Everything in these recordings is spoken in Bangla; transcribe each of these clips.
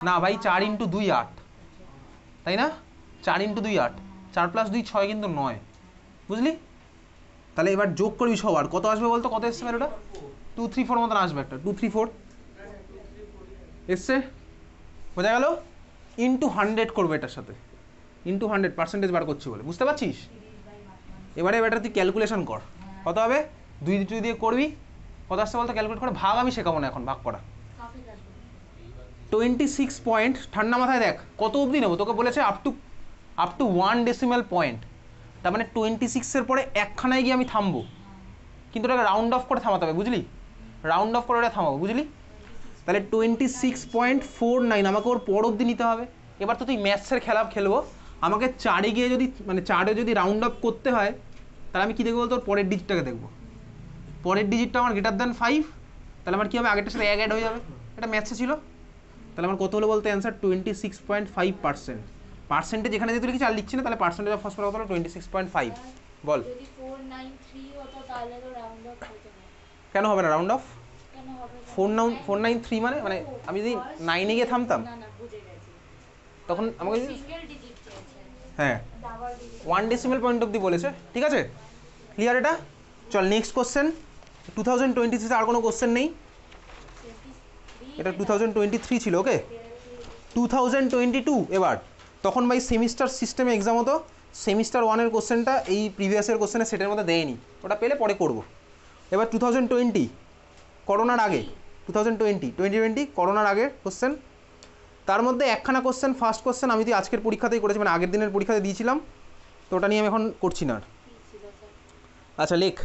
না ভাই 4 ইন্টু 2 8, তাই না? 4 ইন্টু 2 8, 4 প্লাস 2 6 কিন্তু 9, বুঝলি? তাহলে এবার যোগ করবি সবার, কত আসবে বলতো, কত এসছে ভ্যালুটা? 2 3 4 মতন আসবে একটা, 2 3 4 এসছে, বোঝা গেল? ইন্টু 100 করবে এটার সাথে, ইন্টু 100% বার করছি বলে, বুঝতে পারছিস? এবারে এটা তুই ক্যালকুলেশন কর, কত হবে? 2 দিয়ে করবি, কত আসছে বলতো, ক্যালকুলেট করে ভাগ, আমি শেখাবো না এখন ভাগ করা। 26 পয়েন্ট, ঠান্ডা মাথায় দেখ কত অবধি নেবো, তোকে বলেছে আপ টু 1 ডেসিমাল পয়েন্ট, তার মানে 26-এর পরে একখানায় গিয়ে আমি থামবো, কিন্তু ওটাকে রাউন্ড অফ করে থামাতে হবে, বুঝলি? রাউন্ড অফ করে ওটা থামাবো, বুঝলি? তাহলে 26.49 আমাকে ওর পর অবধি নিতে হবে। এবার তো তুই ম্যাথসের খেলা খেলবো, আমাকে 4-এ গিয়ে যদি, মানে 4-এ যদি রাউন্ড অফ করতে হয়, তাহলে আমি কী দেখবো বলতো, ওর পরের ডিজিটটাকে দেখবো, পরের ডিজিটটা আমার গ্রেটার দ্যান 5, তাহলে আমার কী হবে, আগেরটার সাথে 1 অ্যাড হয়ে যাবে, এটা ম্যাথসে ছিল। তাহলে আমার কত হলো বলতে অ্যান্সার 26.5%। পার্সেন্টেজ এখানে যেহেতু লিখেছি আর লিখছি না, তাহলে পার্সেন্টেজ অফ ফসফরাস কত হলো 26.5, বল। যদি 493 হতো তাহলে তো রাউন্ড অফ হতো না। কেন হবে না রাউন্ড অফ? কেন হবে না? 493 মানে আমি যদি 9-এ গিয়ে থামতাম, না না বুঝে গেছি, তখন আমাকে সিঙ্গেল ডিজিট চেয়েছে, হ্যাঁ ডাবল ডিজিট 1 ডেসিমাল পয়েন্ট অবধি বলেছে, ঠিক আছে? ক্লিয়ার এটা? চল নেক্সট কোশ্চেন। 2023 আর কোনো কোশ্চেন নেই, 23 এটা 2023 ছিল, ওকে? 2022 এবার, তখন ভাই সেমিস্টার সিস্টেমে এক্সাম হতো, সেমিস্টার 1-এর কোশ্চেনটা এই প্রিভিয়াসের কোশ্চেনের সেটের মধ্যে দেয়নি, ওটা পেলে পরে করব। এবার 2020 করোনার আগে, 2020 করোনার আগের কোশ্চেন, তার মধ্যে একখানা কোশ্চেন, ফার্স্ট কোশ্চেন আমি তুই আজকের পরীক্ষাতেই করেছি, মানে আগের দিনের পরীক্ষাতে দিয়েছিলাম, তো ওটা নিয়ে আমি এখন করছি না। আচ্ছা লেখ,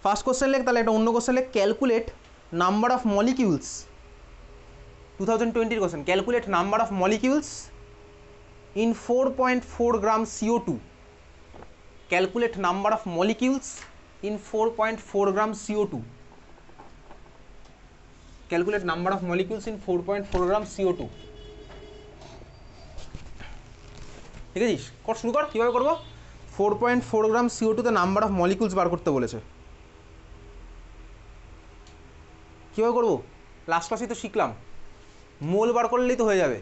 ফার্স্ট কোশ্চেন লেখ, তাহলে একটা অন্য কোশ্চেন লেখ, calculate number of molecules, 2020 question, calculate number of molecules in 4.4 gram CO2, calculate number of molecules in 4.4 gram CO2, calculate number of molecules in 4.4 gram CO2, ঠিক আছে? কর, শুরু কর, কীভাবে করবো? 4.4 গ্রাম CO2 তে নাম্বার অফ মলিকিউলস বার করতে বলেছে, কীভাবে করবো? লাস্ট ক্লাসেই তো শিখলাম, মোল বার করলেই তো হয়ে যাবে।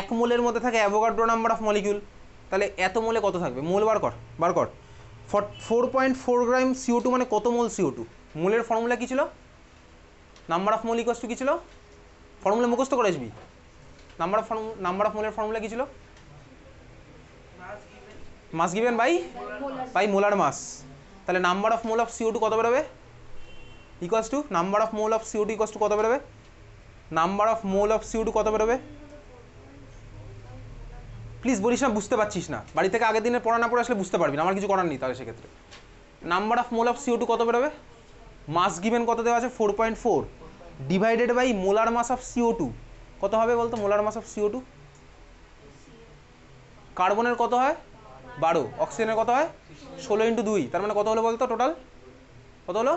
1 মোলের মধ্যে থাকে অ্যাভোগাড্রো নাম্বার অফ মলিকিউল, তাহলে এত মোলে কত থাকবে, মোল বার কর, বার কর। 4.4 গ্রাম CO2 মানে কত মোল CO2? মোলের ফর্মুলা কী ছিল? Number of mole equals to কী ছিল? ফর্মুলা মুখস্থ করে আসবি। নাম্বার অফ মোলের ফর্মুলা কী ছিল? Mass given by molar mass. তাহলে number of mole of CO2 কত বেরোবে? Equals to number of mole of CO2 equals to কত বেরোবে? Number of mole of CO2 কত বেরোবে? প্লিজ বলিস না বুঝতে পারছিস না, বাড়ি থেকে আগের দিনের পড়া না পড়ে আসলে বুঝতে পারবি না, আমার কিছু করার নেই। তাহলে সেক্ষেত্রে number of mole of CO2 কত বেরোবে? মাস গিভেন কত দেওয়া আছে? 4.4 divided by molar mass of CO2 কত হবে বলতো? মোলার মাস অফ CO2 কার্বনের কত হয়? 12, অক্সিজেনের কত হয়? 16 ইন্টু 2, তার মানে কত হলো বলতো টোটাল? কত হলো?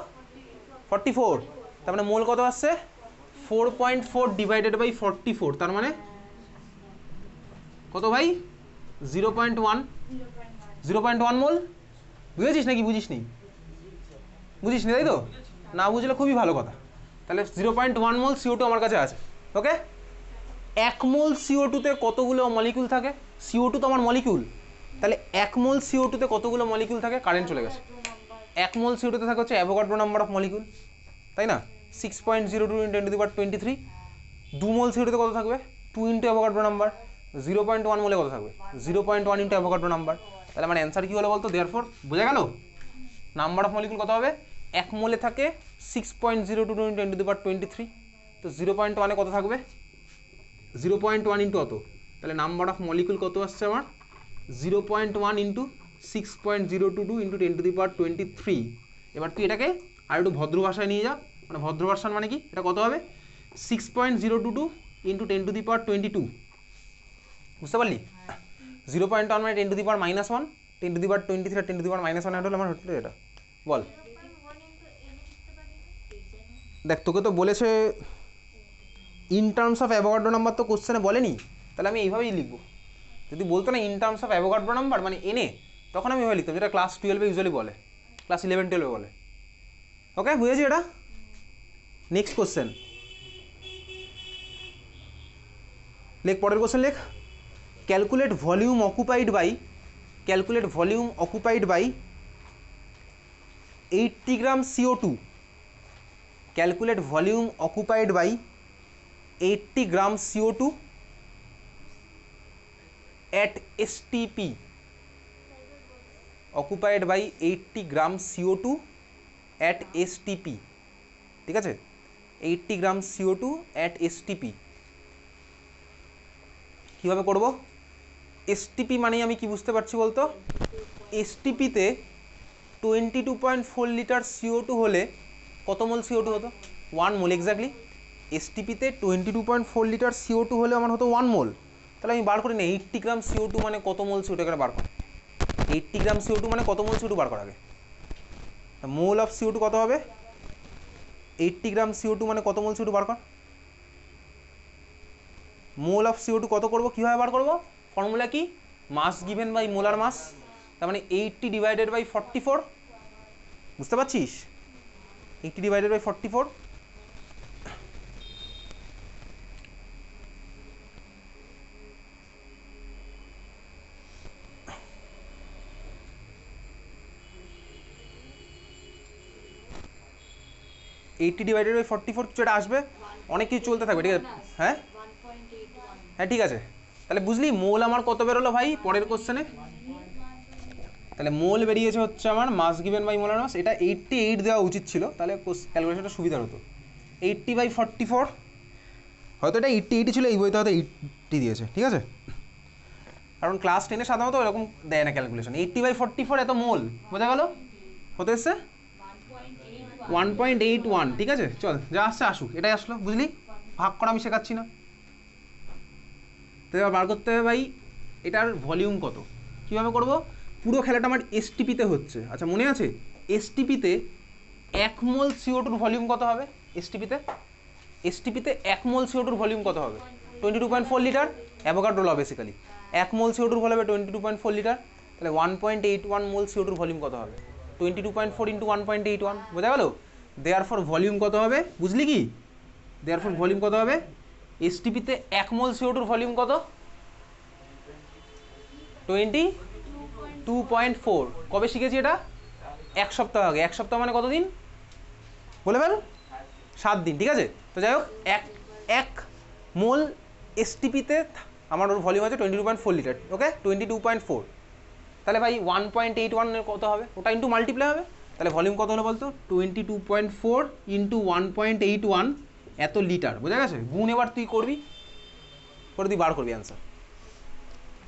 44। তার মানে মোল কত আসছে? 4.4 ডিভাইডেড বাই 44, তার মানে কত ভাই? 0.1, 0.1 মোল। বুঝেছিস নাকি বুঝিস নি? বুঝিস নি তাই তো? না বুঝলে খুবই ভালো কথা। তাহলে 0.1 মোল CO2 আমার কাছে আছে, ওকে? 1 মোল CO2 তে কতগুলো মলিকিউল থাকে? CO2 তো আমার মলিকিউল, তাহলে 1 মোল CO2 তে কতগুলো মলিকিউল থাকে? কারেন্ট চলে গেছে। 1 মোল CO2 তে থাকে হচ্ছে অ্যাভোগাড্রো নাম্বার অফ মলিকিউল, তাই না? 6.02 × 10⁻23। 2 মোল CO2 তে কত থাকবে? 2 ইন্টু অ্যাভোগাড্রো নাম্বার। 0.1 মোলে কত থাকবে? 0.1 ইন্টু অ্যাভোগাড্রো নাম্বার। তাহলে আমার অ্যান্সার কী হলো বলতো? দেয়ারফর বোঝা গেল নাম্বার অফ মলিকিউল কত হবে? 1 মোলে থাকে 6.02 × 10⁻23, তো 0.1-এ কত থাকবে? 0.1 ইন্টু অত, তাহলে নাম্বার অফ মলিকিউল কত আসছে আমার? 0.1 ইন্টু 6.022 ইন্টু 10⁻23। এবার তুই এটাকে আর একটু ভদ্র ভাষায় নিয়ে যা, মানে ভদ্র ভাষার মানে কি, এটা কত হবে? 6.022 ইন্টু 10⁻22, বুঝতে পারলি? 0.1 মানে 10⁻−1, 10⁻23 আর 10⁻−1 হলে আমার হচ্ছে এটা, বল। দেখ তোকে তো বলেছে in terms of Avogadro number, তো কোশ্চেনে বলেনি, তাহলে আমি এইভাবেই লিখবো। যদি বলতো না in terms of Avogadro number মানে এনে, তখন আমি এভাবে লিখতাম, যেটা ক্লাস 12-এ ইউজুয়ালি বলে, ক্লাস 11-12-এ বলে। ওকে, বুঝেছি এটা? নেক্সট কোশ্চেন, লেখ পরের কোশ্চেন লেখ, calculate volume occupied by 80 gram CO2, calculate volume occupied by 80 gram CO2 at STP, occupied by 80 gram CO2 at STP, ঠিক আছে, 80 গ্রাম CO2 at STP। কীভাবে করব? STP মানেই আমি কি বুঝতে পারছি বলতো, STP-তে 22.4 লিটার CO2 হলে কত মোল CO2 হতো? 1 মোল, এক্স্যাক্টলি। STP-তে 22.4 লিটার CO2 হলে আমার হতো 1 মোল। তাহলে আমি বার করি না 80 গ্রাম CO2 মানে কত মোল CO2, এখানে বার কর। 80 গ্রাম CO2 মানে কত মোল CO2 বার করা আগে। মোল অফ CO2 কত হবে? 80 গ্রাম CO2 মানে কত মোল CO2 বার কর। মোল অফ CO2 কত করব, কীভাবে বার করব? ফর্মুলা কি? Mass given by molar mass, তার মানে 80 ডিভাইডেড বাই 44, বুঝতে পারছিস? 80 divided by 44, eighty divided by 44 কিছু একটা আসবে, অনেক কিছু চলতে থাকবে, ঠিক আছে? হ্যাঁ হ্যাঁ ঠিক আছে, তাহলে বুঝলি মোল আমার কত বেরোলো ভাই পরের কোশ্চেনে? তাহলে মোল বেরিয়েছে হচ্ছে আমার মাস গিভেন বাই মোলার মাস, এটা 88 দেওয়া উচিত ছিল, তাহলে ক্যালকুলেশনটা সুবিধার হতো। 80 বাই 44, হয়তো এটা 80 ছিল, এই বইতে হয়তো 80 দিয়েছে, ঠিক আছে, কারণ ক্লাস 10-এ সাধারণত এরকম দেয় না ক্যালকুলেশন। 80 বাই 44 এত মোল, বোঝা গেল? হতে এসছে 1.81, ঠিক আছে, চল যা আসছে আসুক, এটাই আসলো, বুঝলি? ভাগ করা আমি শেখাচ্ছি না। তো এবার বার করতে হবে ভাই এটার ভলিউম কত, কীভাবে করব? পুরো খেলাটা আমার STP-তে হচ্ছে, আচ্ছা মনে আছে STP-তে 1 মোল CO2-র ভলিউম কত হবে? STP-তে 1 মোল CO2-র ভলিউম কত হবে? 22.4 লিটার, অ্যাভোগাড্রো ল বেসিক্যালি। 1 মোল CO2-র ভলিউম হবে 22.4 লিটার, তাহলে 1.81 মোল CO2-র ভলিউম কত হবে? 22.4 ইন্টু 1.81, বোঝা গেল? দেয়ারফর ভলিউম কত হবে, বুঝলি কি? দেয়ারফর ভলিউম কত হবে? STP-তে 1 মোল CO2-র ভলিউম কত? 22.4। কবে শিখেছি এটা? 1 সপ্তাহ আগে। 1 সপ্তাহ মানে কতদিন বলে ফেল? 7 দিন, ঠিক আছে। তো যাই হোক, এক মোল STP-তে আমার ওর ভলিউম আছে 22.4 লিটার, ওকে, 22.4। তাহলে ভাই 1.81 কত হবে? ওটা ইন্টু মাল্টিপ্লাই হবে, তাহলে ভলিউম কত হলো বলতো? 22.4 ইন্টু 1.81 এত লিটার, বোঝা গেছে? গুণ এবার তুই করবি, করে তুই বার করবি অ্যান্সার,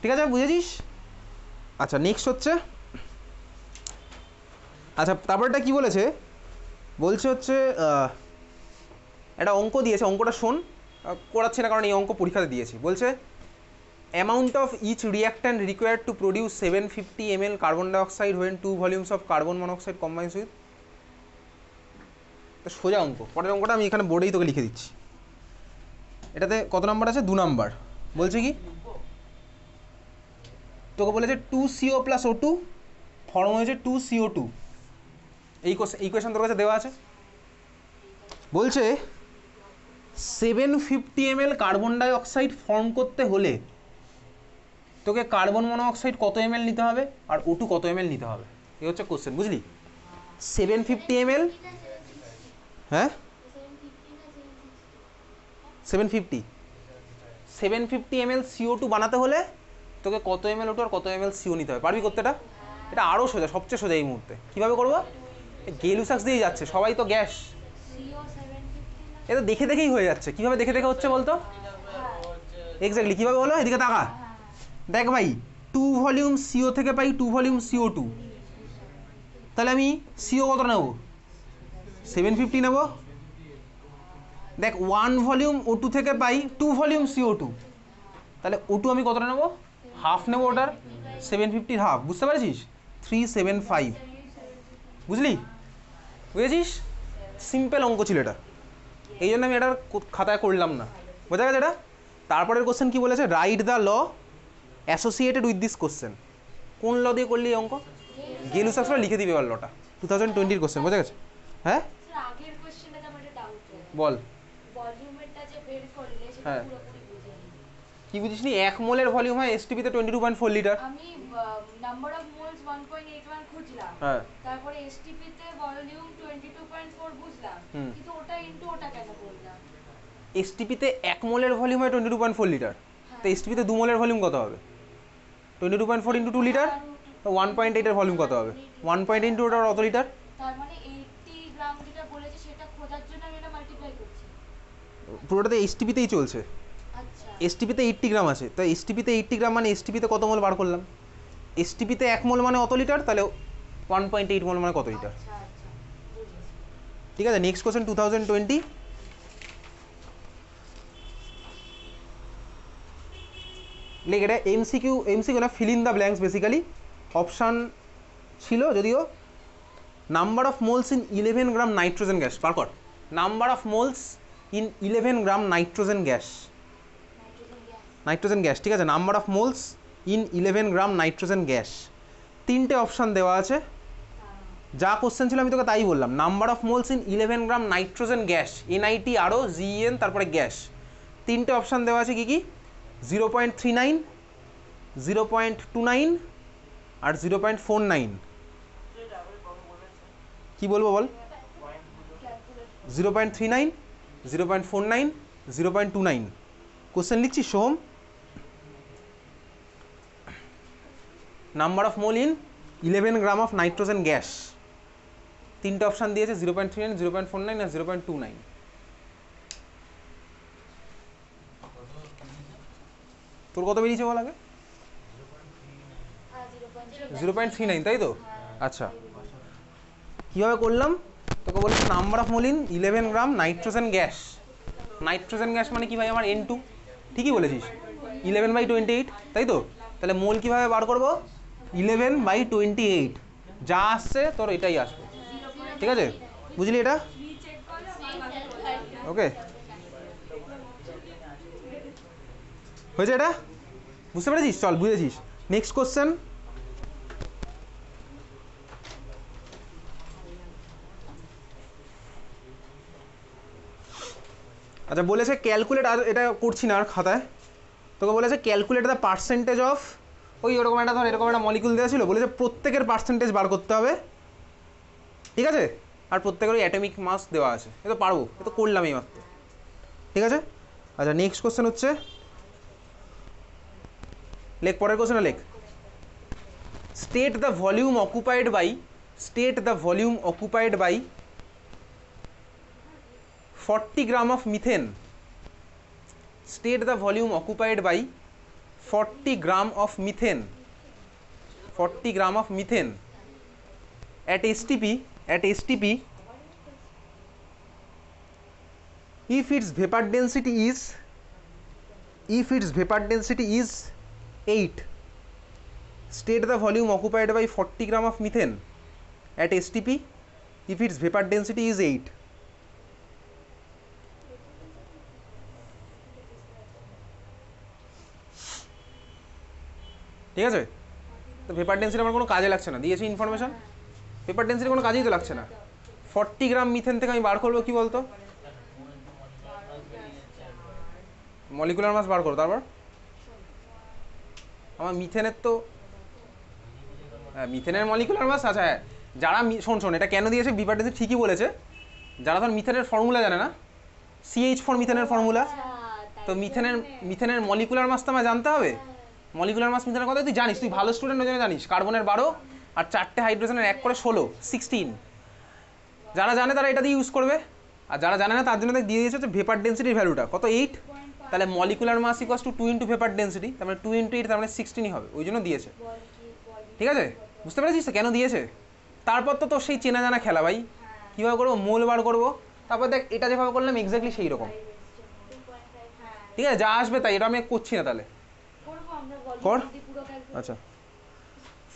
ঠিক আছে, বুঝেছিস? আচ্ছা নেক্সট হচ্ছে, আচ্ছা তারপরটা কি বলেছে? বলছে হচ্ছে একটা অঙ্ক দিয়েছে, অঙ্কটা শোন, করাচ্ছে না কারণ এই অঙ্ক পরীক্ষাতে দিয়েছি। বলছে amount of each reactant required to produce 750 ml carbon dioxide when 2 volumes of carbon monoxide combines with. সোজা অঙ্ক, পরের অঙ্কটা আমি এখানে বোর্ডেই তোকে লিখে দিচ্ছি। এটাতে কত নাম্বার আছে? 2 নাম্বার। বলছে কি তোকে বলেছে 2CO + O2 ফর্ম হয়েছে 2CO2, এই কোয়েশ্চন তোর কাছে দেওয়া আছে। বলছে 750 ml কার্বন ডাইঅক্সাইড ফর্ম করতে হলে তোকে কার্বন মনোঅক্সাইড কত ml নিতে হবে আর O2 কত ml নিতে হবে, এই হচ্ছে কোশ্চেন, বুঝলি? 750 ml, হ্যাঁ 750 ml CO2 বানাতে হলে তোকে কত ml O2 আর কত ml CO নিতে হবে, পারবি করতে? এটা আরও সোজা, সবচেয়ে সোজা এই মুহূর্তে। কীভাবে করবো? গেলুসাক্স দিয়েই যাচ্ছে, সবাই তো গ্যাস, এটা দেখে দেখেই হয়ে যাচ্ছে। কীভাবে দেখে দেখে হচ্ছে বলতো? এক্স্যাক্টলি কীভাবে হলো? এদিকে তাকা, দেখ ভাই 2 ভলিউম CO থেকে পাই 2 ভলিউম CO2, তাহলে আমি CO কত নেব? 750 নেব। দেখ 1 ভলিউম O2 থেকে পাই 2 ভলিউম CO2, তাহলে O2 আমি কতটা নেব? হাফ নেব ওটার, 750 হাফ, বুঝতে পারছিস? 375, বুঝলি? বুঝেছিস? সিম্পল অঙ্ক ছিল এটা, এই জন্য আমি এটার খাতায় করলাম না, বোঝা গেছে এটা? তারপরের কোশ্চেন কি বলেছে? Write the law associated with this question. কোন ল দিয়ে করলি এই অঙ্ক? গেলুসাক্সটা লিখে দিবে এবার লটা, 2020-র কোশ্চেন, বোঝা গেছে? হ্যাঁ আগের কোশ্চেনটাতে আমার একটা ডাউট হয়। বল। ভলিউমেরটা যে বের করলে সেটা হ্যাঁ পুরোপুরি বুঝিনি। কি বুঝিস নি? 1 মোলের ভলিউম হয় এসটিপিতে 22.4 লিটার। আমি নাম্বার অফ মোলস 1.81 খুঁজলাম, হ্যাঁ তারপরে এসটিপি তে ভলিউম 22.4 বুঝলাম, কিন্তু ওটা ইনটু ওটা কেন বললাম? এসটিপিতে 1 মোলের ভলিউম হয় 22.4 লিটার, তো এসটিপিতে 2 মোলের ভলিউম কত হবে? 22.4 ইন্টু 2 লিটার, তো 1.8 এর ভলিউম কত হবে? 1.8 ইন্টু ওটা কত লিটার? তার মানে 80 গ্রাম যেটা বলেছে সেটা খোঁজার জন্য আমি এটা মাল্টিপ্লাই করছি। পুরোটাতে এসটিপিতেই চলছে। আচ্ছা এসটিপিতে 80 গ্রাম আছে, তো এসটিপিতে 80 গ্রাম মানে এসটিপিতে কত মোল বার করলাম? এসটিপিতে 1 মোল মানে অত লিটার, তাহলে 1.8 মোল মানে কত লিটার? আচ্ছা আচ্ছা বুঝেছি। ঠিক আছে, নেক্সট কোশ্চেন 2020। লেখ এটা এমসিকিউ না, fill in the blanks basically. Option ছিল যদিও। Number of moles in 11 gram nitrogen gas বার কর। Number of moles in 11 gram nitrogen gas, nitrogen gas, ঠিক আছে। Number of moles in 11 gram nitrogen gas, 3টে অপশান দেওয়া আছে। যা কোশ্চেন ছিল আমি তোকে তাই বললাম। Number of moles in 11 gram nitrogen gas, এনআইটি আরও জিএন তারপরে গ্যাস, 3টে অপশান দেওয়া আছে। কি কি? 0.39, 0.29 আর 0.49। কি বলবো বল? 0.39, 0.49, 0.29। কোশ্চেন লিখছি সোম। Number of mole in 11 gram of nitrogen gas, 3টে অপশান দিয়েছে, 0.39, 0.49 আর 0.29। তোর কত বেরিয়েছে বল আগে? 0.39, তাই তো? আচ্ছা, কীভাবে করলাম তোকে বলেছি। Number of mole in 11 gram nitrogen gas, nitrogen gas মানে কি ভাই আমার? N2। ঠিকই বলেছিস, 11/28, তাই তো? তাহলে মোল কীভাবে বার করবো? 11/28, যা আসছে তোর এটাই আসবে। ঠিক আছে, বুঝলি এটা? ওকে, হয়েছে এটা? বুঝতে পেরেছিস? চল, বুঝেছিস। Next question. আচ্ছা, বলেছে ক্যালকুলেট, আর এটা করছি না আর খাতায়। তোকে বলেছে ক্যালকুলেট দ্য পার্সেন্টেজ অফ, ওই ওরকম একটা ধর এরকম একটা মলিকুল দেওয়া ছিল, বলেছে প্রত্যেকের পার্সেন্টেজ বার করতে হবে। ঠিক আছে, আর প্রত্যেকের ওই অ্যাটমিক মাস দেওয়া আছে। এ তো পারবো, এ তো করলাম এই মাত্র। ঠিক আছে, আচ্ছা নেক্সট কোশ্চেন হচ্ছে, লেখ পরের কোশ্চেনে লেখ। State the volume occupied by, state the volume occupied by 40 gram of methane, state the volume occupied by 40 gram of methane, 40 gram of methane at STP, at STP if its vapor density is, if its vapor density is 8, state the volume occupied by 40 gram of methane at STP if its vapor density is 8. ঠিক আছে, তো ভেপার ডেন্সিটি আমার কোনো কাজে লাগছে না, দিয়েছি ইনফরমেশন। ভেপার ডেন্সিটি কোনো কাজেই তো লাগছে না। 40 গ্রাম মিথেন থেকে আমি বার করবো কি বলতো? মলিকুলার মাস বার করো, তারপর আমার মিথেনের তো, হ্যাঁ মিথেনের মলিকুলার মাস। আচ্ছা হ্যাঁ, যারা শোন এটা কেন দিয়েছে, ভেপার ডেন্সিটি ঠিকই বলেছে। যারা ধর মিথেনের ফর্মুলা জানে না, CH4 মিথেনের ফর্মুলা, তো মিথেনের মলিকুলার মাস তো আমার জানতে হবে। মলিকুলার মাস মিথেনের কথা তুই জানিস, তুই ভালো স্টুডেন্ট ওই জন্য জানিস। কার্বনের 12 আর 4টে হাইড্রোজেনের 1 করে 16। যারা জানে তারা এটা দিয়ে ইউজ করবে, আর যারা জানে না তার জন্য দিয়ে দিয়েছে হচ্ছে ভেপার ডেন্সিটির ভ্যালুটা কত, 8। তাহলে molecular mass equals to 2 into vapour density, তার মানে 2 ইন্টু 8, তার মানে 16ই হবে। ওই জন্য দিয়েছে। ঠিক আছে, বুঝতে পেরেছিস কেন দিয়েছে? তারপর তো তোর সেই চেনা জানা খেলা ভাই, কীভাবে করবো? মোল বার করবো। তারপর দেখ এটা যেভাবে করলাম এক্স্যাক্টলি সেই রকম। ঠিক আছে, যা আসবে তাই, এটা আমি করছি না। তাহলে কর। আচ্ছা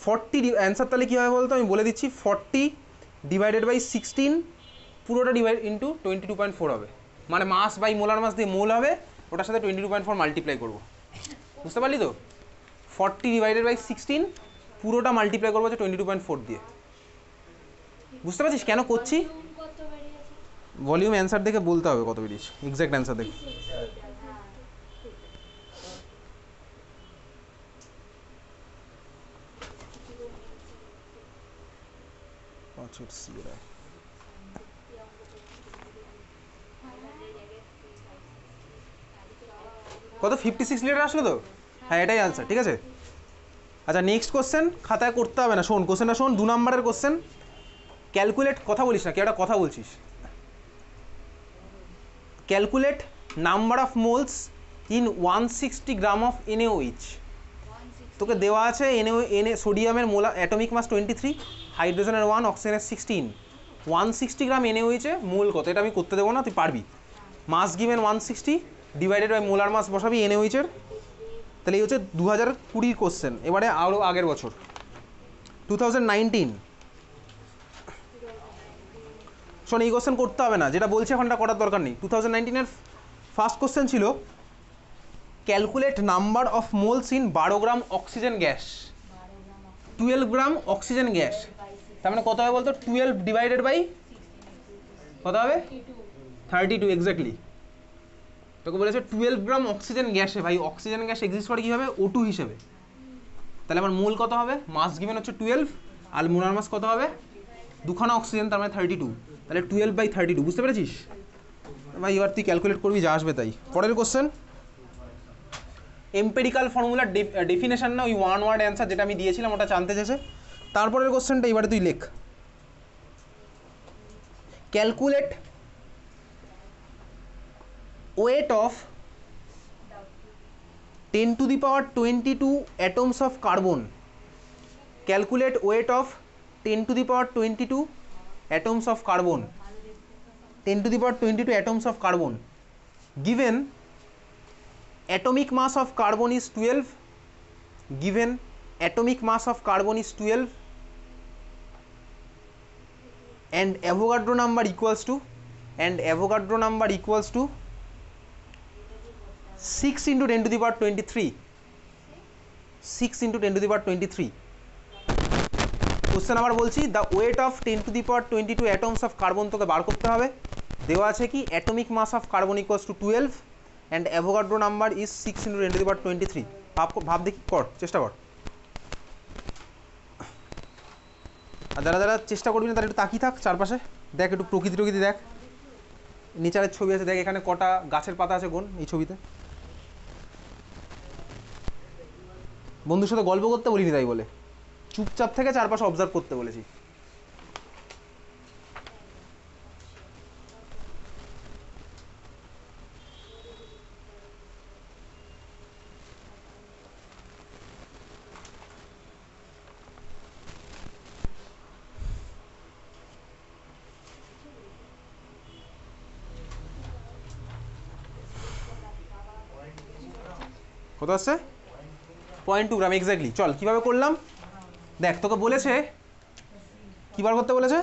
40 অ্যান্সার তাহলে কী হবে বলতো, আমি বলে দিচ্ছি। 40 ডিভাইডেড বাই 16 পুরোটা ডিভাইড ইন্টু 22.4 হবে। মানে মাস বাই মোলার মাস দিয়ে মোল হবে, ওটার সাথে 22.4 মাল্টিপ্লাই করবো। বুঝতে পারলি তো? 40 ডিভাইডেড বাই 16 পুরোটা মাল্টিপ্লাই করবো হচ্ছে 22.4 দিয়ে। বুঝতে পারছিস কেন করছি? ভলিউম অ্যান্সার দেখে বলতে হবে কত বেরিয়েছে, এক্স্যাক্ট অ্যান্সার দেখে। কত 56 লিটার আসলো তো? হ্যাঁ এটাই আনসার, ঠিক আছে। আচ্ছা নেক্সট কোশ্চেন, খাতায় করতে হবে না, শোন কোশ্চেনটা শোন, 2 নম্বরের কোশ্চেন। ক্যালকুলেট, কথা বলিস না, কি একটা কথা বলছিস। Calculate number of moles in 160 gram of NaOH। তোকে দেওয়া আছে সোডিয়ামের মোলা অ্যাটমিক মাস 23, হাইড্রোজেনের 1, অক্সিজেনের 16, 160 গ্রাম NaOH এ মোল কত? এটা আমি করতে দেবো না, তুই পারবি। Mass given 160 divided by molar mass বসাবি NaOH এর। তাহলে এই হচ্ছে 2020 কোশ্চেন। এবারে আরও আগের বছর 2019। শোন এই কোশ্চেন করতে হবে না, যেটা বলছে এখনটা করার দরকার নেই। 2019-এর ফার্স্ট কোশ্চেন ছিল calculate number of moles in 12 gram oxygen gas, 12 gram oxygen gas. তার মানে কত হবে বলতো? 12 ডিভাইডেড বাই কত হবে? 32 এক্স্যাক্টলি। তোকে বলেছে 12 গ্রাম অক্সিজেন গ্যাসে, ভাই অক্সিজেন গ্যাস এক্সিস্ট করে কীভাবে? O2 হিসেবে। তাহলে আমার মোল কত হবে? মাস গিভেন হচ্ছে 12 আর মোলার মাস কত হবে? দুখানা অক্সিজেন, তার মানে 32। তাহলে 12/32, বুঝতে পেরেছিস ভাই? এবার তুই ক্যালকুলেট করবি, যা আসবে তাই। পরের কোশ্চেন, এম্পেরিক্যাল ফর্মুলার ডেফিনেশন না, ওই ওয়ান ওয়ার্ড অ্যান্সার যেটা আমি দিয়েছিলাম ওটা জানতে চেয়েছে। তারপরের কোশ্চেনটা এবারে তুই লেখ। Calculate wait of 10⁻22 atoms of carbon. Calculate weight of 10⁻22 atoms of carbon. 10⁻22 atoms of carbon. Given atomic mass of carbon is 12. Given atomic mass of carbon is 12 and Avogadro number equals to 6 into 10⁻23. 6 into 10⁻23. Question আবার বলছি, the weight of 10⁻22 atoms of carbon তোকে বার করতে হবে। দেওয়া আছে কি? Atomic mass of carbon equals to 12 and Avogadro number is 6 into 10⁻23। ভাব দেখি, কর, চেষ্টা কর। আর যারা যারা চেষ্টা করবি না তারা একটু তাকিয়ে থাক চারপাশে, দেখ একটু প্রকৃতি টকৃতি দেখ। নিচারের ছবি আছে দেখ, এখানে কটা গাছের পাতা আছে কোন এই ছবিতে। বন্ধুর সাথে গল্প করতে বলিনি তাই বলে, চুপচাপ থেকে চারপাশে অবজার্ভ করতে বলেছি। কত আসছে? 0.2 গ্রাম এক্স্যাক্টলি। চল কীভাবে করলাম দেখ, তোকে বলেছে কী বার করতে বলেছে?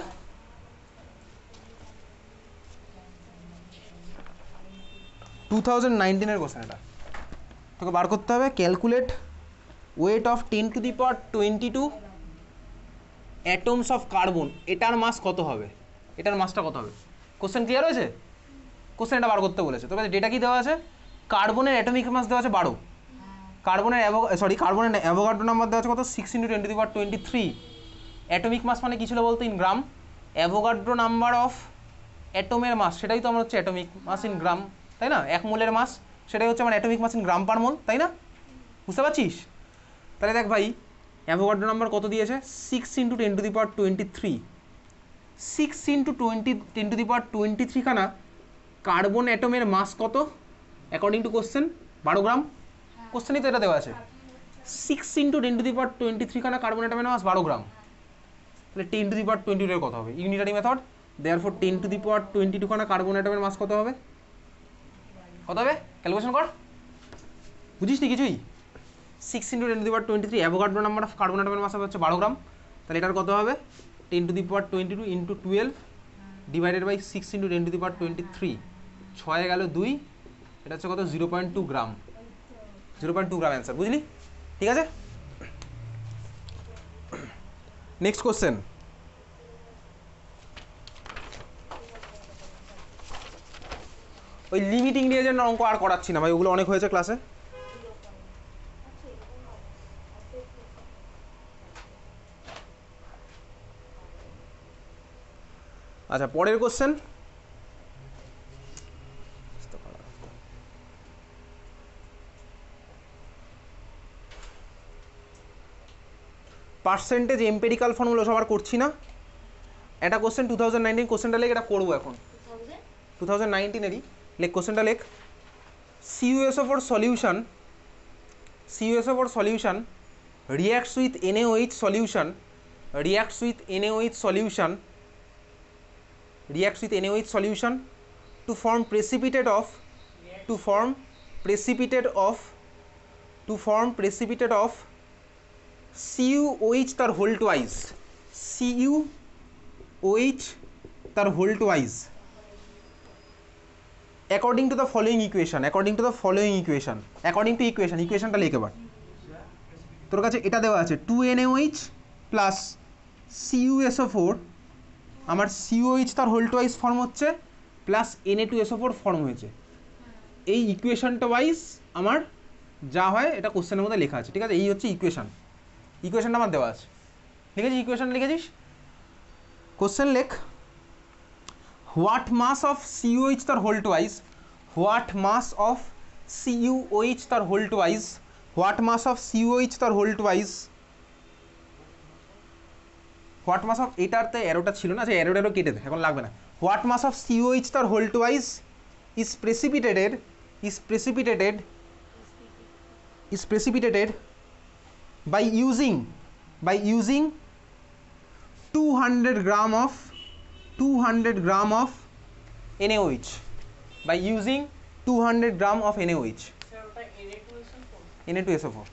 টু 2019-এর কোশ্চেন এটা। তোকে বার করতে হবে calculate wait of 10⁻22 atoms of carbon. এটার মাস কত হবে? এটার মাসটা কত হবে? কোশ্চেন ক্লিয়ার হয়েছে? কোশ্চেন এটা বার করতে বলেছে। তোকে ডেটা কি দেওয়া আছে? কার্বনের অ্যাটমিক মাস দেওয়া আছে 12, কার্বনের অ্যাভোগাড্রো নাম্বার দেওয়া আছে কত? 6 into 10⁻23। অ্যাটমিক মাস মানে কি ছিল বলতো? In gram. Avogadro number of অ্যাটমের মাস, সেটাই তো আমার হচ্ছে অ্যাটমিক মাস ইন গ্রাম, তাই না? এক মোলের মাস, সেটাই হচ্ছে আমার অ্যাটমিক মাস ইন গ্রাম পার মোল, তাই না? বুঝতে পারছিস? তাহলে দেখ ভাই, অ্যাভোগাড্রো নাম্বার কত দিয়েছে? 6 into 10⁻23। 6 into 10⁻23 খানা কার্বন অ্যাটমের মাস কত অ্যাকর্ডিং টু কোশ্চেন? 12 গ্রাম। কোশ্চেনই তো এটা দেওয়া আছে। 6 into 10⁻23 খানা কার্বন অ্যাটমের মাস 12 গ্রাম। তাহলে 10⁻22 এর কত হবে? ইউনিটারি মেথড, দেয়ারফর 10⁻22 খানা কার্বন অ্যাটমের মাস কত হবে? কত হবে? ক্যালকুলেশন কর। বুঝিস নি কিছুই? 6 into 10⁻23 Avogadro number of carbon অ্যাটমের মাস হচ্ছে 12 গ্রাম। তাহলে এটার কত হবে? 10⁻22 into 12 ডিভাইডেড বাই 6 into 10⁻23। 6 গেল 2, এটা হচ্ছে কত? 0.2 গ্রাম। 0.2 গ্রাম অ্যান্সার, বুঝলি? ঠিক আছে, নেক্সট কোশ্চেন। ওই লিমিটিং রিয়েজেন্ট অঙ্ক আর করাচ্ছি না ভাই, ওগুলো অনেক হয়েছে ক্লাসে। আচ্ছা পরের কোশ্চেন, পার্সেন্টেজ এম্পেরিক্যাল ফর্মুলা সবার করছি না, একটা কোশ্চেন 2019 কোশ্চেনটা লেখ, এটা করবো এখন 2019-এরই লেখ কোশ্চেনটা লেখ। CuSO4 solution, CuSO4 solution reacts with NaOH solution, reacts with NaOH solution, reacts with NaOH solution to form precipitate of, to form precipitate of, to form precipitate of CuOH তার whole twice, CuOH তার whole twice according to the following equation, according to the following equation, according to equation, equationটা লিখ এবার। তোর কাছে এটা দেওয়া আছে 2NaOH প্লাস CuSO4, আমার CuOH তার হোল টুয়াইস ফর্ম হচ্ছে প্লাস Na2SO4 ফর্ম হয়েছে। এই ইকুয়েশনটা ওয়াইজ আমার যা হয় এটা কোশ্চেনের মধ্যে লেখা আছে, ঠিক আছে? এই হচ্ছে ইকুয়েশন, ইকুয়েশনটা আমার দেওয়া আছে, লিখেছিস? ইকুয়েশন লিখেছিস? কোশ্চেন লেখ, হোয়াট মাস অফ CuOH তার whole twice, what mass of CuOH তার whole twice, what mass of CuOH তার whole twice, what mass of, এটাতে অ্যারোটা ছিল না, আচ্ছা অ্যারোটা কেটে দে, এখন লাগবে না। হোয়াট মাস অফ CuOH তার whole twice is precipitated, is precipitated, is precipitated by using, by using 200 gram of, 200 gram of NaOH, by using 200 gram of NaOH, Na2SO4.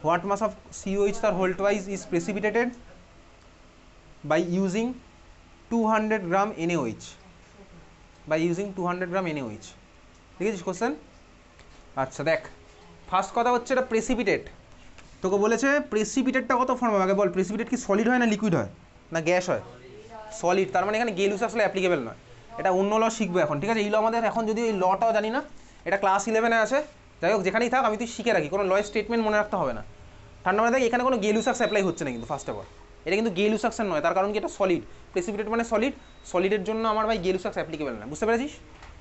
What mass of CuOH তার whole twice is precipitated by using 200 gram NaOH, by using 200 gram NaOH, লিখেছিস কোশ্চেন? আচ্ছা দেখ, ফার্স্ট কথা হচ্ছে এটা প্রেসিপিটেট, তোকে বলেছে প্রেসিপিটেটটা কত ফর্ম হবে আগে বল। প্রেসিপিটেট কি সলিড হয় না লিকুইড হয় না গ্যাস হয়? সলিড, তার মানে এখানে গেলুস আসলে অ্যাপ্লিকেবল নয়, এটা অন্য ল শিখবো এখন, ঠিক আছে? এই ল আমাদের এখন যদি এই লটাও জানি না, এটা ক্লাস 11-এ আছে, যাই হোক যেখানেই থাক আমি তুই শিখে রাখি, কোনো লয়ের স্টেটমেন্ট মনে রাখতে হবে না। ঠান্ডা মানে দেখ এখানে কোনো গেলুসাক্স অ্যাপ্লাই হচ্ছে না কিন্তু ফার্স্ট অফ অল, এটা কিন্তু গেলুসাক্সের নয়, তার কারণ কি এটা সলিড, প্রেসিপিটেট মানে সলিড, সলিডের জন্য আমার ভাই গেলুসাক্স অ্যাপ্লিকেবল না, বুঝতে পেরেছিস?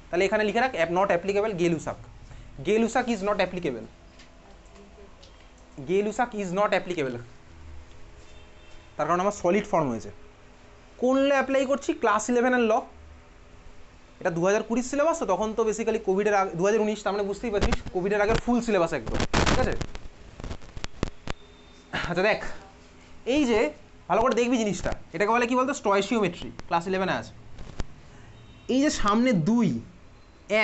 তাহলে এখানে লিখে রাখ not applicable Gay Lussac, Gay Lussac is not applicable, Gay Lussac is not applicable, তার কারণ আমার সলিড ফর্ম হয়েছে। কোন ল অ্যাপ্লাই করছি? ক্লাস 11-এর ল, এটা 2020 সিলেবাস, তো তখন তো বেসিক্যালি কোভিডের আগে 2019, তার মানে বুঝতেই পারছিস কোভিডের আগের ফুল সিলেবাস একদম, ঠিক আছে? আচ্ছা দেখ, এই যে ভালো করে দেখবি জিনিসটা, এটাকে বলে কি বলতো স্টয়চিওমেট্রি, ক্লাস 11-এ আছে। এই যে সামনে 2,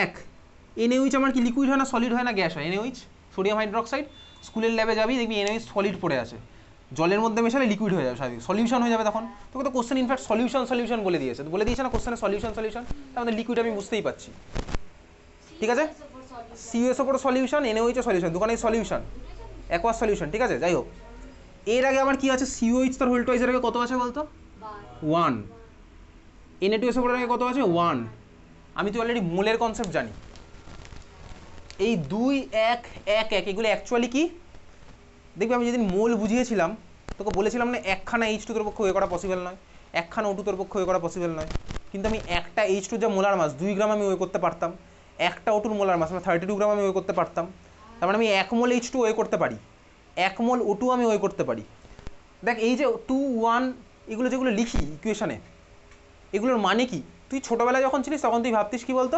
1, NaOH আমার কি লিকুইড হয় না সলিড হয় না গ্যাস হয়? NaOH, সোডিয়াম হাইড্রোক্সাইড, স্কুলের ল্যাবে যাবি দেখবি NaOH সলিড পড়ে আছে, জলের মধ্যে মেশালে লিকুইড হয়ে যাবে, স্বাভাবিক সলিউশন হয়ে যাবে তখন। তোকে তো কোশ্চেন ইনফ্যাক্ট সলিউশন সলিউশন বলে দিয়েছে, বলে দিয়েছে না কোশ্চেনে সলিউশন সলিউশন, তার মধ্যে লিকুইড আমি বুঝতেই পারছি, ঠিক আছে? CuSO4 সলিউশন, NaOH সলিউশন, দুখানেই সলিউশন, অ্যাকোয়াস সলিউশন, ঠিক আছে? যাই হোক, এর আগে আমার কি আছে? CuOH তার হোল টুয়াইসের আগে কত আছে বলতো? 1, Na2SO4 এর আগে কত আছে? 1। আমি তো অলরেডি মোলের কনসেপ্ট জানি, এই 2, 1, 1, 1 এগুলো অ্যাকচুয়ালি কি দেখবি, আমি যেদিন মোল বুঝিয়েছিলাম তোকে বলেছিলাম না একখানা H2 তোর পক্ষে ওয়ে করা পসিবল নয়, একখানা O2 তোর পক্ষে ওয়ে করা পসিবল নয়, কিন্তু আমি একটা H2 যা মোলার মাস 2 গ্রাম আমি ওয়ে করতে পারতাম, একটা O2 মোলার মাস মানে 32 গ্রাম আমি ওয়ে করতে পারতাম, তার মানে আমি 1 মোল H2 ওয়ে করতে পারি, 1 মোল O2 আমি ওয়ে করতে পারি। দেখ এই যে 2, 1 এগুলো যেগুলো লিখি ইকুয়েশনে, এগুলোর মানে কি? তুই ছোটোবেলায় যখন ছিলিস তখন তুই ভাবতিস কি বলতো,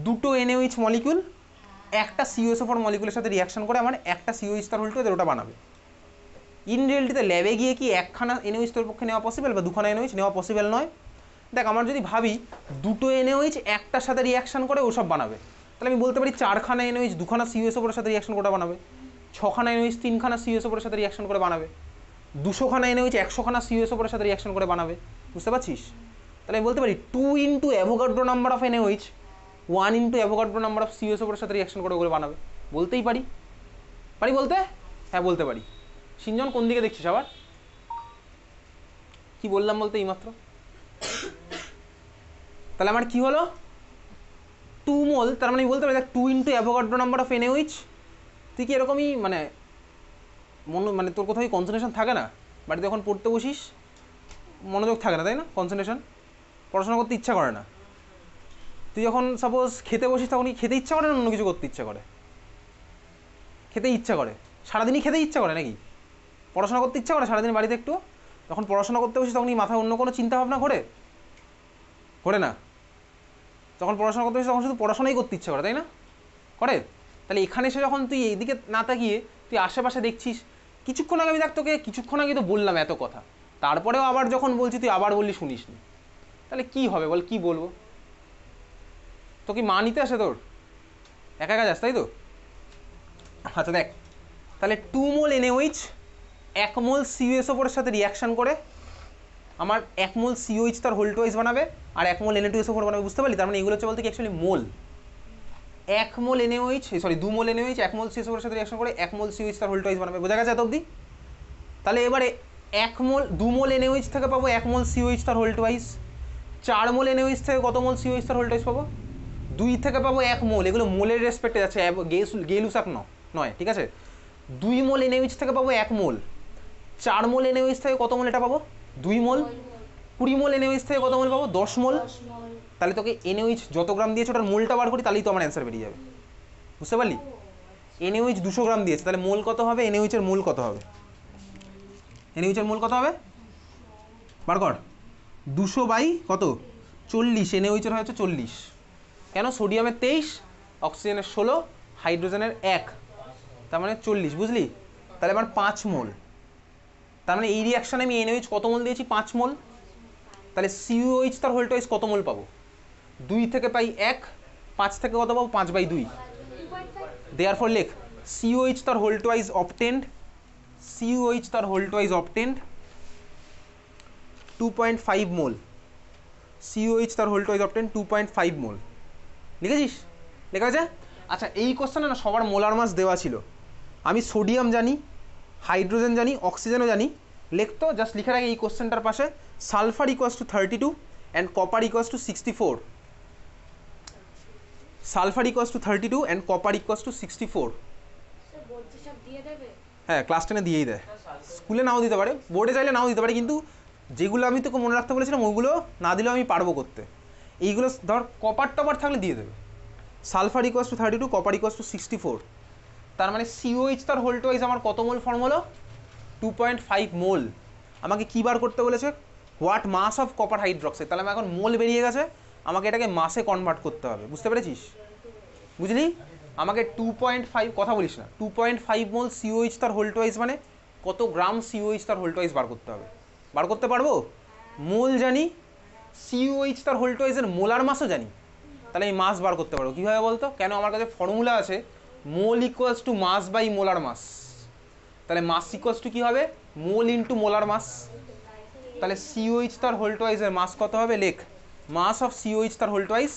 দুটো NaOH মলিকিউল একটা CuSO4 মলিকুলের সাথে রিয়াকশন করে আমার একটা CuOH তার উল্টো ওটা বানাবে। ইন রিয়েলিটিতে ল্যাবে গিয়ে কি একখানা NaOH তোর পক্ষে নেওয়া পসিবল বা দুখানা NaOH নেওয়া পসিবল নয়। দেখ আমার যদি ভাবি দুটো NaOH একটার সাথে রিয়াকশন করে ওসব বানাবে, তাহলে আমি বলতে পারি 4খানা NaOH দুখানা CuSO4 এর সাথে রিয়াকশন করে বানাবে, 6খানা NaOH 3খানা CuSO4 এর সাথে রিয়াকশন করে বানাবে, 200খানা NaOH 100খানা CuSO4 এর সাথে রিয়াকশন করে বানাবে, বুঝতে পারছিস? তাহলে আমি বলতে পারি 2 into Avogadro number of NaOH 1 into Avogadro number of CuSO4 এর সাথে রিয়াকশন করে ওগুলো বানাবে, বলতেই পারি, পারি বলতে? হ্যাঁ বলতে পারি। সিনজন কোন দিকে দেখছিস আবার? কি বললাম বলতে এইমাত্র? তাহলে আমার কি হলো 2 মোল, তার মানে বলতে পারি 2 into Avogadro number of NaOH। তুই কি এরকমই মানে তোর কোথাও কনসেন্ট্রেশন থাকে না বাড়িতে যখন পড়তে বসিস, মনোযোগ থাকে না, তাই না? কনসেন্ট্রেশন, পড়াশোনা করতে ইচ্ছা করে না। তুই যখন সাপোজ খেতে বসিস তখন কি খেতে ইচ্ছা করে না অন্য কিছু করতে ইচ্ছা করে? খেতে ইচ্ছা করে, সারাদিনই খেতে ইচ্ছা করে নাকি? পড়াশোনা করতে ইচ্ছা করে সারাদিন বাড়িতে একটু? যখন পড়াশোনা করতে বসিস তখন কি মাথায় অন্য কোনো চিন্তা ভাবনা করে না? যখন পড়াশোনা করতে বসিস তখন শুধু পড়াশোনাই করতে ইচ্ছা করে, তাই না? করে। তাহলে এখানে এসে যখন তুই এইদিকে না তাকিয়ে তুই আশেপাশে দেখছিস, কিছুক্ষণ আগে আমি দেখ তোকে কিছুক্ষণ আগে তো বললাম এত কথা, তারপরেও আবার যখন বলছি তুই আবার বললি শুনিস নি, তাহলে কি হবে বল? কি বলবো? তো কি মা নিতে আসে তোর? একা একা যাস, তাই তো? আচ্ছা দেখ, তাহলে 2 মোল NaOH 1 মোল CuSO4 এর সাথে রিয়াকশন করে আমার 1 মোল COH তার হোল টুয়াইস বানাবে আর 1 মোল Na2SO4 বানাবে, বুঝতে পারলি? তার মানে এগুলো হচ্ছে বলতে কি অ্যাকচুয়ালি মোল। 1 মোল NaOH, সরি 2 মোল NaOH 1 মোল CuSO4 এর সাথে রিয়াকশন করে 1 মোল COH তার হোল টুয়াইস বানাবে। বোঝা গেছে এত অবধি? তাহলে এবারে 2 মোল NaOH থেকে পাবো 1 মোল COH তার হোল টুয়াইস। 4 মোল NaOH থেকে কত মোল COH তার হোল টুয়াইস পাবো? 2 থেকে পাবো 1 মোল। এগুলো মোলের রেসপেক্টে যাচ্ছে, গেলুসাক নয়, ঠিক আছে? 2 মোল NaOH থেকে পাবো 1 মোল। 4 মোল NaOH থেকে কত মোল এটা পাবো? 2 মোল। 20 মোল NaOH থেকে কত মোল পাবো? 10 মোল। তাহলে তোকে NaOH যত গ্রাম দিয়েছে ওটার মোলটা বার করি, তাহলেই তো আমার অ্যান্সার বেরিয়ে যাবে। বুঝতে পারলি? NaOH 200 গ্রাম দিয়েছে, তাহলে মোল কত হবে? NaOH এর মোল কত হবে? NaOH এর মোল কত হবে? বার কর। 200 বাই কত? 40। NaOH এর হয়েছে 40। কেন? সোডিয়ামের 23, অক্সিজেনের 16, হাইড্রোজেনের 1, তার মানে 40। বুঝলি? তাহলে আমার 5 মোল। তার মানে এই রিয়াকশানে আমি NaOH কত মোল দিয়েছি? 5 মোল। তাহলে COH তার হোল টুয়াইস কত মোল পাবো? 2 থেকে পাই 1, 5 থেকে কত পাবো? 5/2। দেয়ারফর লেখ COH তার হোল টুয়াইস অবটেন্ড, COH তার হোল টুয়াইস অবটেন্ড 2.5 মোল। COH তার হোল টুয়াইস অবটেন্ড 2.5 মোল। লিখেছিস? লেখা আছে? আচ্ছা, এই কোশ্চেনে না সবার মোলার মাস দেওয়া ছিল। আমি সোডিয়াম জানি, হাইড্রোজেন জানি, অক্সিজেনও জানি। লিখতো জাস্ট লিখার আগে এই কোশ্চেনটার পাশে sulphur equals to 32 and copper equals to 64। Sulphur equals to 32 and copper equals to 64। হ্যাঁ, ক্লাস 10-এ দিয়েই দেয়, স্কুলে নাও দিতে পারে, বোর্ডে চাইলে নাও দিতে পারে, কিন্তু যেগুলো আমি তোকে মনে রাখতে বলেছিলাম ওগুলো না দিলেও আমি পারবো করতে। এইগুলো ধর কপার টপার থাকলে দিয়ে দেবে। Sulphur equals to 32, copper equals to 64। তার মানে COH তার হোল টুয়াইস আমার কত মোল ফর্ম হলো? 2.5 মোল। আমাকে কী বার করতে বলেছে? What mass of copper hydroxide. তাহলে আমার এখন মোল বেরিয়ে গেছে, আমাকে এটাকে মাসে কনভার্ট করতে হবে। বুঝতে পেরেছিস? বুঝলি? আমাকে 2.5, কথা বলিস না, 2.5 মোল COH তার হোল টুয়াইস মানে কত গ্রাম COH তার হোল টুয়াইস বার করতে হবে। বার করতে পারবো? মোল জানি, COH তার হোল টুয়াইসের মোলার মাসও জানি, তাহলে আমি মাস বার করতে পারবো। কীভাবে বলতো? কেন? আমার কাছে ফর্মুলা আছে mole equals to mass by molar mass. তাহলে মাস ইকুয়ালস টু কী হবে? Mole into molar mass. তাহলে COH তার হোল টুয়াইসের মাস কত হবে? লেখ মাস অফ COH তার whole twice,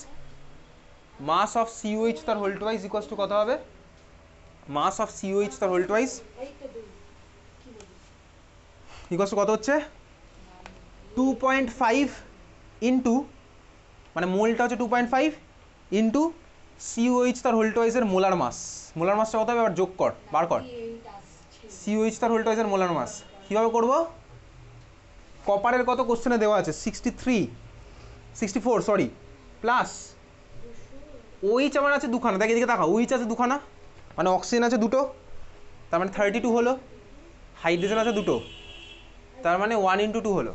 mass of COH তার হোল টুয়াইস ইকুয়ালস টু কত হবে? মাস অফ COH তার হোল টুয়াইস ইকুয়ালস টু কত হচ্ছে? 2.5 ইন্টু, মানে মোলটা হচ্ছে 2.5 ইন্টু COH তার হোল টুয়াইসের মোলার মাস। মোলার মাসটা কত হবে? আবার যোগ কর, বার কর। COH তার হোল টুয়াইসের মোলার মাস কীভাবে করবো? কপারের কত কোশ্চেনে দেওয়া আছে? 64 সরি, প্লাস OH আমার আছে দুখানা। দেখ এদিকে তাকা, OH আছে দুখানা, মানে অক্সিজেন আছে দুটো, তার মানে 32 হলো। হাইড্রোজেন আছে দুটো, তার মানে 1 ইন্টু 2 হলো।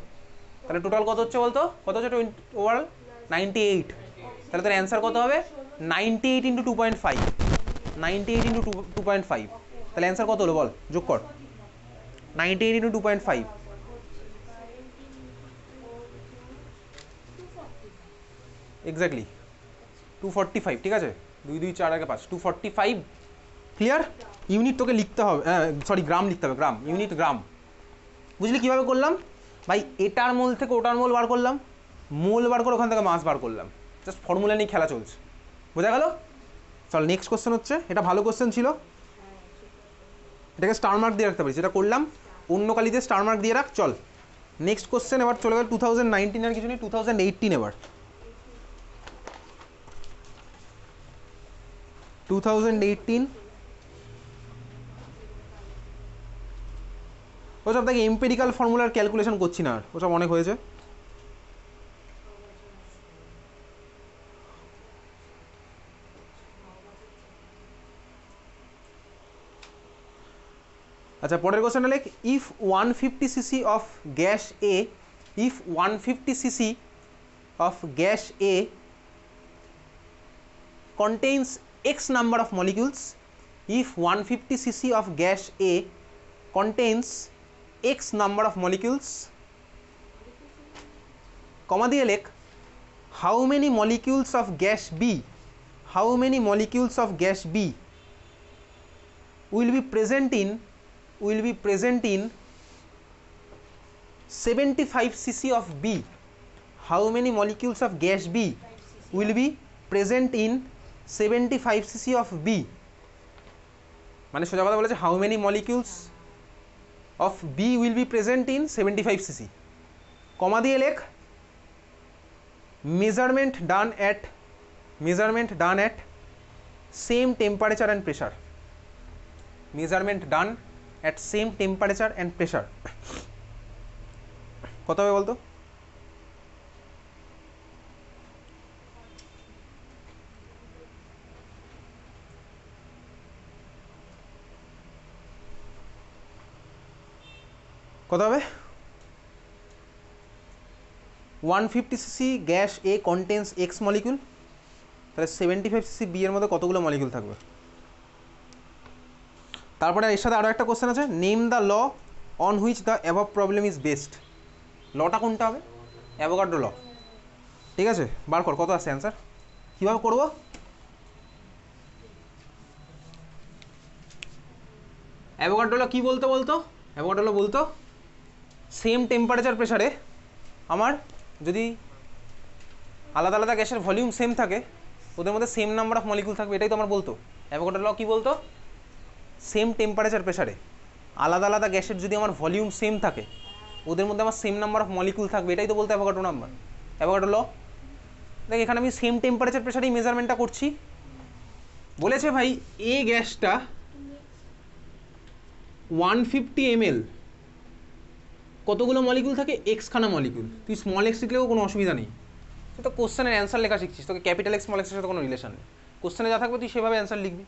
তাহলে টোটাল কত হচ্ছে বলতো? কত হচ্ছে? ওভারঅল 98। তাহলে তার অ্যান্সার কত হবে? 98 ইন্টু 2.5, 98 ইন্টু 2.5। তাহলে অ্যান্সার কত হলো বল? যোগ কর। 98 ইন্টু 2.5 এক্স্যাক্টলি 245। ঠিক আছে, 2 2 4 আগে 5, 245। ক্লিয়ার? ইউনিট তোকে লিখতে হবে, সরি গ্রাম লিখতে হবে, গ্রাম, ইউনিট গ্রাম। বুঝলি কীভাবে করলাম? ভাই এটার মোল থেকে ওটার মোল বার করলাম, মোল বার করে ওখান থেকে মাস বার করলাম, জাস্ট ফর্মুলা নিয়ে খেলা চলছে। বোঝা গেল? চল নেক্সট কোশ্চেন হচ্ছে, এটা ভালো কোশ্চেন ছিল, এটাকে স্টার মার্ক দিয়ে রাখতে পারিস। যেটা করলাম অন্য কালিতে স্টার মার্ক দিয়ে রাখ। চল নেক্সট কোশ্চেন এবার চলে গেল 2019 আর কিছু নেই, 2018। এবার 2018 ওসব থেকে এম্পেরিক্যাল ফর্মুলার ক্যালকুলেশন করছি না আর, ওসব অনেক হয়েছে। আচ্ছা পরের কোশ্চেনটা লেখ, if 150 CC of gas A, if 150 CC of gas A contains x number of molecules, if 150 cc of gas A contains x number of molecules, comma দিয়ে লেখ, how many molecules of gas B, how many molecules of gas B will be present in 75 cc of B, how many molecules of gas B will be present in 75 cc of B, মানে সোজা কথা বলেছে how many molecules of B will be present in 75 CC, comma দিয়ে লেখ, measurement done at same temperature and pressure, measurement done at same temperature and pressure. কত হবে বলতো? কত হবে? 150 CC gas a contains X molecule, তাহলে 75 সিসি বি এর মধ্যে কতগুলো মলিকিউল থাকবে? তারপরে এর সাথে আরও একটা কোশ্চেন আছে, name the law on which the above problem is based, লটা কোনটা হবে? Avogadro law. ঠিক আছে, বার কর কত আসছে অ্যান্সার, কীভাবে করবো? অ্যাভোগাড্রো ল কী বলতো? অ্যাভোগাড্রো ল বলতো সেম টেম্পারেচার প্রেশারে আমার যদি আলাদা আলাদা গ্যাসের ভলিউম সেম থাকে, ওদের মধ্যে সেম নাম্বার অফ মলিকুল থাকবে, এটাই তো আমার বলতো। অ্যাভোগাড্রো ল কী বলতো? সেম টেম্পারেচার প্রেশারে আলাদা আলাদা গ্যাসের যদি আমার ভলিউম সেম থাকে, ওদের মধ্যে আমার সেম নাম্বার অফ মলিকুল থাকবে, এটাই তো বলতো অ্যাভোগাড্রো ল। দেখ এখানে আমি সেম টেম্পারেচার প্রেশারেই মেজারমেন্টটা করছি। বলেছে ভাই এ গ্যাসটা 150 ml কতগুলো মলিকুল থাকে? এক্স খানা মলিকুল। তুই স্মল এক্স লিখলেও কোনো অসুবিধা নেই, তুই তো কোশ্চেনের অ্যান্সার লেখা শিখছিস, তোকে ক্যাপিটাল এক্স স্মল এক্সের সাথে কোনো রিলেশন নেই। কোশ্চেনে যা থাকবে তুই সেভাবে অ্যান্সার লিখবি।